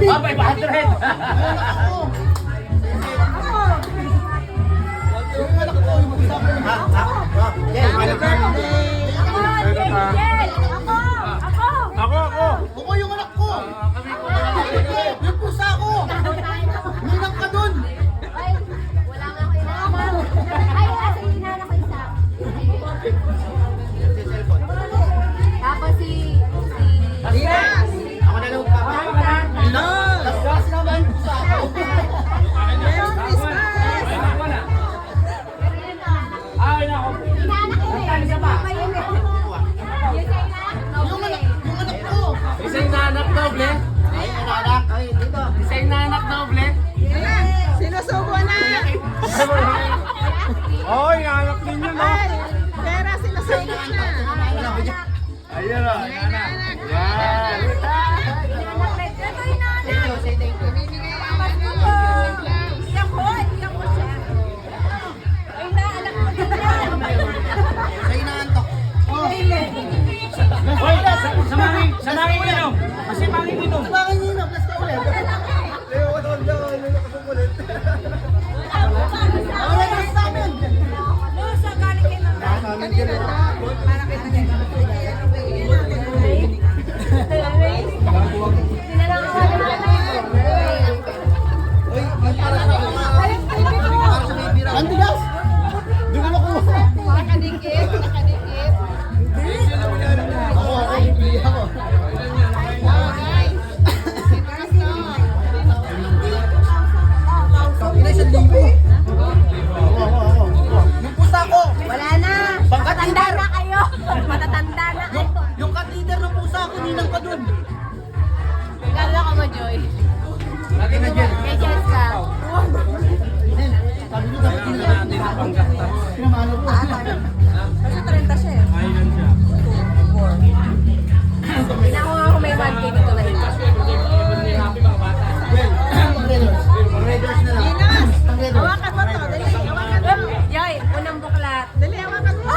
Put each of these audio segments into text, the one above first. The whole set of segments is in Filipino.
500. Happy birthday! Ako yung anak ko. Yung pusa ko. Ninang ka dun. Ay, wala nga ako inaamang. Ay, asa yung inaanap ko isa. Tapos si... Linas! Ako na lang pa. Gas naman pusa ko. Merry Christmas! Inaanap ko eh. Yung Yung anak ko. Isang nanak doble. Ay, anak. Ay, dito. Isang nanak doble. Sinusubo na! Oy, nanak ninyo no. Ay! Pera, sinusubo na! Ayun o, nanak. Yan. Ito inaanap. Amas ko po. Iyak ko siya. Ay, naanak ko din yan. Sa inaantok. Hoy, sa manging inom. Kasi manging inom. Bakit ninang? Let's go ulit. Ako na gas namin. Sa galing kayo ng Kanina to. Para kita niya. Sinalang ako naman. Uy, para sa baby ra. Andi gas. Di ko makuha. Nakadikit, nakadikit. Ako, bibili ako. Oh, guys. Christmas to. Ina sa libo. Ako. Yung pusa ko. Wala na. Matatanda na kayo. Matatanda na kayo. Yung cat leader ng pusa ko, ninang ka dun. Kala ka mo, Joy? Lagi na dyan. Kay Jessica. Sabi niyo dapat pinamalo ko. Kasi 30 siya eh. Ayun siya. Pinako nga kung may 1K dito na hindi. Well, pang-raiders na lang. Linas! Pang-raiders. Hawakan mo to. Dali, hawakan mo. Joy, unang buklat. Dali, hawakan mo.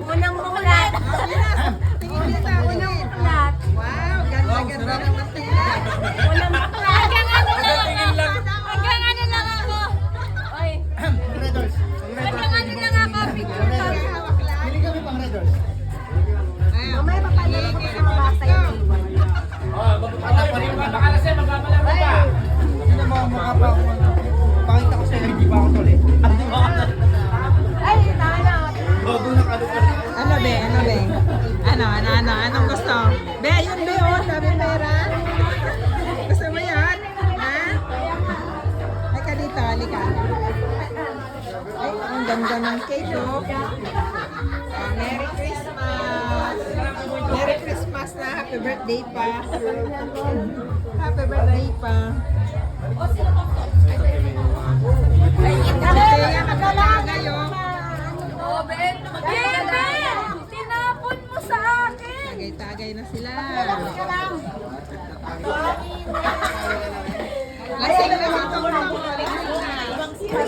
Unang buklat. Linas! Tingin dito. Unang buklat. Wow, ganda-ganda naman sila. Unang buklat. Hanggang ano lang ako. Oy, Pang-raiders. hanggang ano lang ako. Picture lang. Hawak lang. Pili kami pang-raiders. Mamaya papalala ko sa mga basta yung iwan. Magpapalaro pa. Hindi na makapakita ko sa'yo, hindi pa ako tol eh. Hindi ba ako? Ay, tama na. Bago nakalukar. Ano be? Ano be? Anong gusto? Be, yun be, oh, sabi pera. Gusto mo yan? Ha? Ay ka dito, halika. Ay, ang ganda ng cake, oh. Oh, Merry Christmas! Merry Christmas na, happy birthday pa. Happy birthday pa. Kaya magkakagay, oh. Oh, Ben! Ben! Tinapon mo sa akin! Tagay-tagay na sila. Ka lang. Lasing na ito. Lasing na. Ibang siya.